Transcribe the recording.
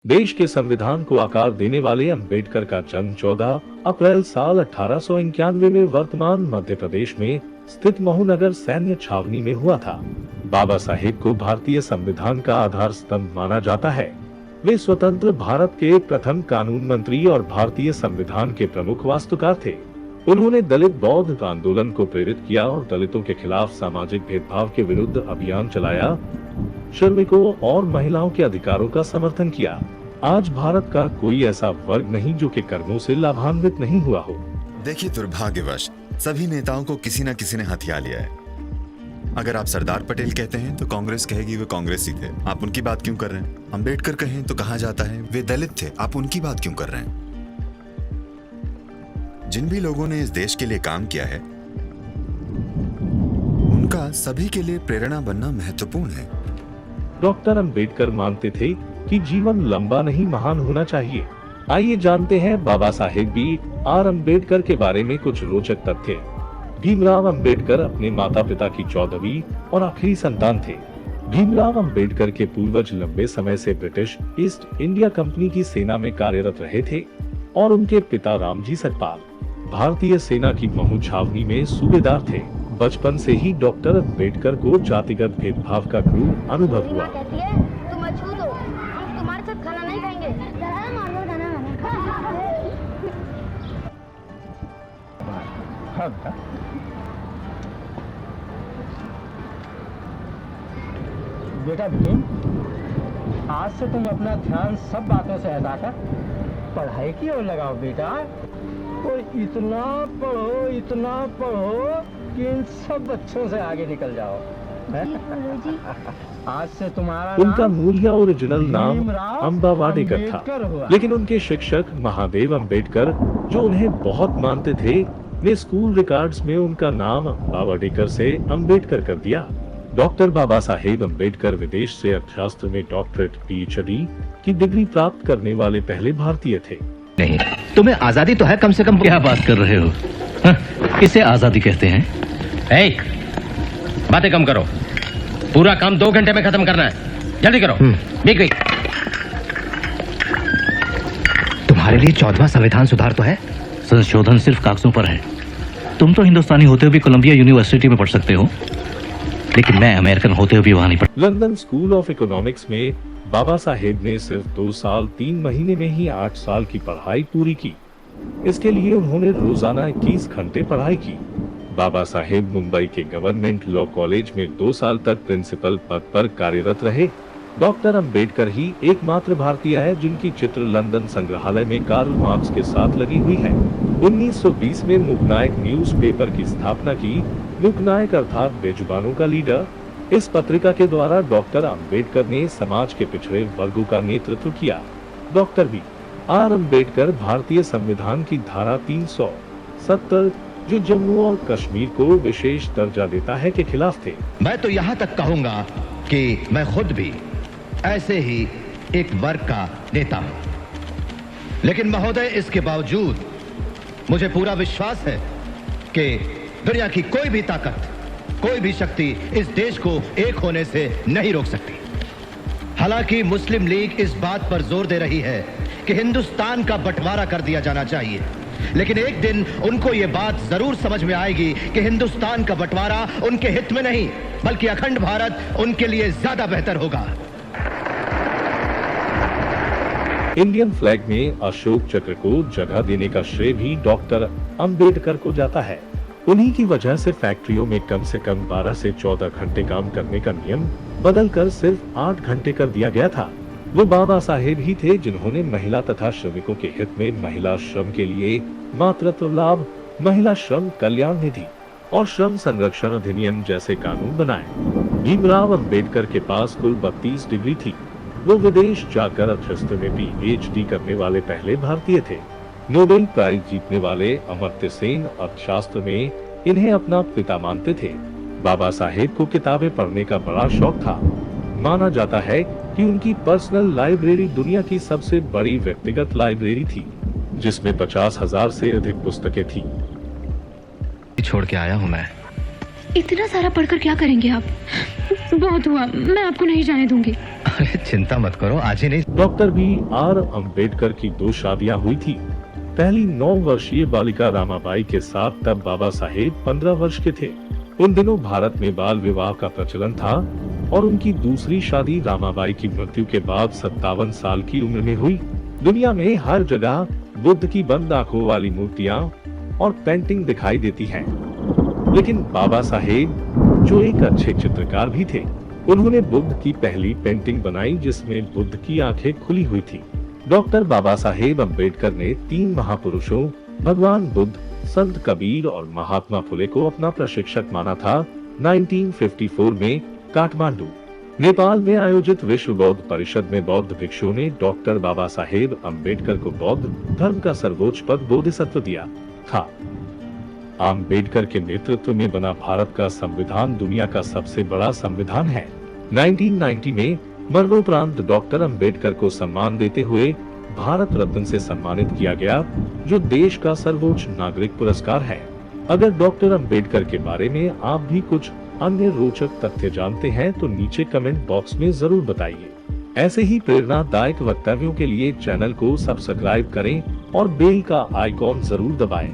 देश के संविधान को आकार देने वाले अंबेडकर का जन्म 14 अप्रैल साल 1891 में वर्तमान मध्य प्रदेश में स्थित महूनगर सैन्य छावनी में हुआ था। बाबा साहेब को भारतीय संविधान का आधार स्तंभ माना जाता है। वे स्वतंत्र भारत के प्रथम कानून मंत्री और भारतीय संविधान के प्रमुख वास्तुकार थे। उन्होंने दलित बौद्ध आंदोलन को प्रेरित किया और दलितों के खिलाफ सामाजिक भेदभाव के विरुद्ध अभियान चलाया, श्रमिकों और महिलाओं के अधिकारों का समर्थन किया। आज भारत का कोई ऐसा वर्ग नहीं जो कि कर्मों से लाभान्वित नहीं हुआ हो। देखिए, दुर्भाग्यवश सभी नेताओं को किसी न किसी ने हथिया लिया है। अगर आप सरदार पटेल कहते हैं तो कांग्रेस कहेगी वे कांग्रेसी थे, आप उनकी बात क्यों कर रहे हैं? अंबेडकर कहें तो कहा जाता है वे दलित थे, आप उनकी बात क्यों कर रहे हैं? जिन भी लोगों ने इस देश के लिए काम किया है, उनका सभी के लिए प्रेरणा बनना महत्वपूर्ण है। डॉक्टर अंबेडकर मानते थे कि जीवन लंबा नहीं महान होना चाहिए। आइए जानते हैं बाबा साहेब बी.आर. अंबेडकर के बारे में कुछ रोचक तथ्य। भीमराव अंबेडकर अपने माता पिता की 14वीं और आखिरी संतान थे। भीमराव अंबेडकर के पूर्वज लंबे समय से ब्रिटिश ईस्ट इंडिया कंपनी की सेना में कार्यरत रहे थे और उनके पिता रामजी सतपाल भारतीय सेना की महू छावनी में सूबेदार थे। बचपन से ही डॉक्टर अंबेडकर को जातिगत भेदभाव का क्रूर अनुभव हुआ। तुम अछूत हो, तुम्हारे साथ खाना नहीं खाएंगे। बेटा भीम, आज से तुम अपना ध्यान सब बातों से हटाकर पढ़ाई की ओर लगाओ बेटा। और इतना पढ़ो कि इन सब बच्चों से आगे निकल जाओ। आज से तुम्हारा उनका मूल या ओरिजिनल नाम अम्बा वाडेकर था, लेकिन उनके शिक्षक महादेव अंबेडकर, जो उन्हें बहुत मानते थे, ने स्कूल रिकॉर्ड्स में उनका नाम अम्बा वाडेकर से अंबेडकर कर दिया। डॉक्टर बाबा साहेब अंबेडकर विदेश से अर्थशास्त्र में डॉक्टरेट PhD की डिग्री प्राप्त करने वाले पहले भारतीय थे। नहीं, तुम्हें आजादी तो है कम से कम। क्या बात कर रहे हो? इसे आजादी कहते हैं? बातें कम करो, पूरा काम 2 घंटे में खत्म करना है, जल्दी करो। तुम्हारे लिए 14वां संविधान सुधार तो है? संशोधन सिर्फ कागजों पर है। तुम तो हिंदुस्तानी होते हुए भी कोलंबिया यूनिवर्सिटी में पढ़ सकते हो, लेकिन मैं अमेरिकन होते हुए भी वहां नहीं पढ़। लंदन स्कूल ऑफ इकोनॉमिक्स में बाबा साहेब ने सिर्फ 2 साल 3 महीने में ही 8 साल की पढ़ाई पूरी की। इसके लिए उन्होंने रोजाना 21 घंटे पढ़ाई की। बाबा साहेब मुंबई के गवर्नमेंट लॉ कॉलेज में 2 साल तक प्रिंसिपल पद पर कार्यरत रहे। डॉक्टर अंबेडकर ही एकमात्र भारतीय है जिनकी चित्र लंदन संग्रहालय में कार्ल मार्क्स के साथ लगी हुई है। 1920 में मूकनायक न्यूज़पेपर की स्थापना की। मूकनायक अर्थात बेजुबानों का लीडर। इस पत्रिका के द्वारा डॉक्टर अंबेडकर ने समाज के पिछड़े वर्गों का नेतृत्व किया। Doctor B R. अंबेडकर भारतीय संविधान की धारा 370, जो जम्मू और कश्मीर को विशेष दर्जा देता है, के खिलाफ थे। मैं तो यहाँ तक कहूँगा कि मैं खुद भी ऐसे ही एक वर्ग का नेता हूँ, लेकिन महोदय, इसके बावजूद मुझे पूरा विश्वास है कि दुनिया की कोई भी ताकत, कोई भी शक्ति इस देश को एक होने से नहीं रोक सकती। हालांकि मुस्लिम लीग इस बात पर जोर दे रही है कि हिंदुस्तान का बंटवारा कर दिया जाना चाहिए, लेकिन एक दिन उनको ये बात जरूर समझ में आएगी कि हिंदुस्तान का बंटवारा उनके हित में नहीं, बल्कि अखंड भारत उनके लिए ज्यादा बेहतर होगा। इंडियन फ्लैग में अशोक चक्र को जगह देने का श्रेय भी डॉक्टर अंबेडकर को जाता है। उन्हीं की वजह से फैक्ट्रियों में कम से कम 12 से 14 घंटे काम करने का नियम बदलकर सिर्फ 8 घंटे कर दिया गया था। वो बाबा साहेब ही थे जिन्होंने महिला तथा श्रमिकों के हित में महिला श्रम के लिए मातृत्व लाभ, महिला श्रम कल्याण निधि और श्रम संरक्षण अधिनियम जैसे कानून बनाए। भीमराव अंबेडकर के पास कुल 32 डिग्री थी। वो विदेश जाकर अर्थशास्त्र में PhD करने वाले पहले भारतीय थे। नोबेल प्राइज जीतने वाले अमर्त्य सेन अर्थशास्त्र में इन्हें अपना पिता मानते थे। बाबा साहेब को किताबें पढ़ने का बड़ा शौक था। माना जाता है कि उनकी पर्सनल लाइब्रेरी दुनिया की सबसे बड़ी व्यक्तिगत लाइब्रेरी थी, जिसमें 50,000 से अधिक पुस्तकें थी। छोड़ के आया हूँ मैं। इतना सारा पढ़कर क्या करेंगे आप? बहुत हुआ, मैं आपको नहीं जाने दूंगी। अरे चिंता मत करो, आज ही नहीं। डॉक्टर बी आर अंबेडकर की 2 शादियां हुई थी। पहली 9 वर्षीय बालिका रामाबाई के साथ तब बाबा साहेब 15 वर्ष के थे। उन दिनों भारत में बाल विवाह का प्रचलन था और उनकी दूसरी शादी रामाबाई की मृत्यु के बाद 57 साल की उम्र में हुई। दुनिया में हर जगह बुद्ध की बंद आंखों वाली मूर्तियां और पेंटिंग दिखाई देती हैं, लेकिन बाबा साहेब जो एक अच्छे चित्रकार भी थे, उन्होंने बुद्ध की पहली पेंटिंग बनाई जिसमें बुद्ध की आंखें खुली हुई थी। डॉक्टर बाबा साहेब अंबेडकर ने 3 महापुरुषों भगवान बुद्ध, संत कबीर और महात्मा फुले को अपना प्रशिक्षक माना था। 1954 में काठमांडू, नेपाल में आयोजित विश्व बौद्ध परिषद में बौद्ध भिक्षुओं ने डॉक्टर बाबा साहेब अंबेडकर को बौद्ध धर्म का सर्वोच्च पद बोधिसत्व दिया था। अंबेडकर के नेतृत्व में बना भारत का संविधान दुनिया का सबसे बड़ा संविधान है। 1990 में मरणोपरांत डॉक्टर अंबेडकर को सम्मान देते हुए भारत रत्न से सम्मानित किया गया, जो देश का सर्वोच्च नागरिक पुरस्कार है। अगर डॉक्टर अंबेडकर के बारे में आप भी कुछ अन्य रोचक तथ्य जानते हैं तो नीचे कमेंट बॉक्स में जरूर बताइए। ऐसे ही प्रेरणादायक वक्तव्यों के लिए चैनल को सब्सक्राइब करें और बेल का आइकॉन जरूर दबाएं।